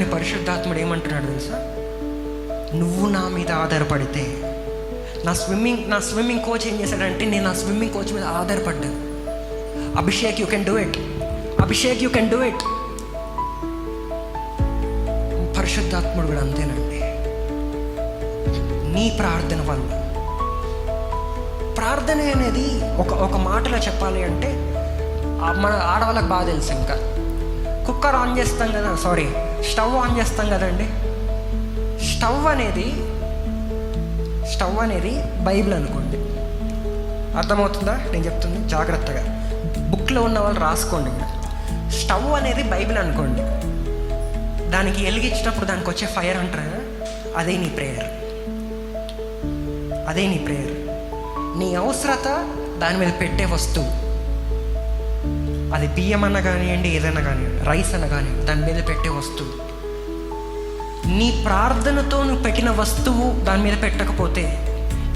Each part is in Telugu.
కానీ పరిశుద్ధాత్ముడు ఏమంటున్నాడు తెలుసా? నువ్వు నా మీద ఆధారపడితే, నా స్విమ్మింగ్ కోచ్ ఏం చేశాడంటే, నేను నా స్విమ్మింగ్ కోచ్ మీద ఆధారపడ్డాను. Abhishek you can do it, Abhishek you can do it. పరిశుద్ధాత్ముడు కూడా అంతేనండి. నీ ప్రార్థన వల్ల, ప్రార్థన అనేది ఒక మాటలో చెప్పాలి అంటే మన ఆడవాళ్ళకి బాగా తెలుసు. ఇంకా కుక్కర్ ఆన్ చేస్తాం కదా, స్టవ్ ఆన్ చేస్తాం కదండి. స్టవ్ అనేది బైబిల్ అనుకోండి. అర్థమవుతుందా నేను చెప్తుంది? జాగ్రత్తగా బుక్లో ఉన్న వాళ్ళు రాసుకోండి. స్టవ్ అనేది బైబిల్ అనుకోండి. దానికి వెలిగించినప్పుడు దానికి వచ్చే ఫైర్ అంటారు కదా, అదే నీ ప్రేయర్. అదే నీ ప్రేయర్. నీ అవసరత దాని మీద పెట్టే వస్తువు, అది బియ్యం అన్న కానివ్వండి, ఏదైనా కానివ్వండి, రైస్ అన్న కానివ్వండి, దాని మీద పెట్టే వస్తువు. నీ ప్రార్థనతో నువ్వు పెట్టిన వస్తువు దాని మీద పెట్టకపోతే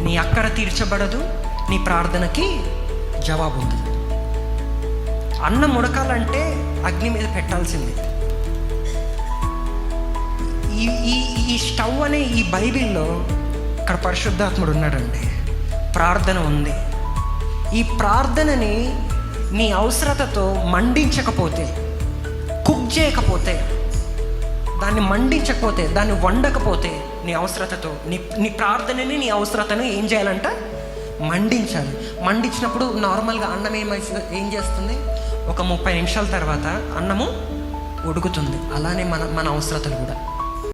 నీ అక్కర తీర్చబడదు, నీ ప్రార్థనకి జవాబు ఉంది. అన్నం ఉడకాలంటే అగ్ని మీద పెట్టాల్సిందే. ఈ స్టవ్ అనే ఈ బైబిల్లో ఇక్కడ పరిశుద్ధాత్ముడు ఉన్నాడండి. ప్రార్థన ఉంది. ఈ ప్రార్థనని నీ అవసరతతో మండించకపోతే, కుక్ చేయకపోతే, దాన్ని మండించకపోతే, దాన్ని వండకపోతే, నీ అవసరతతో నీ ప్రార్థనని, నీ అవసరతను ఏం చేయాలంట? మండించాలి. మండించినప్పుడు నార్మల్గా అన్నం ఏం చేస్తుంది? ఒక 30 నిమిషాల తర్వాత అన్నము ఉడుకుతుంది. అలానే మన అవసరతలు కూడా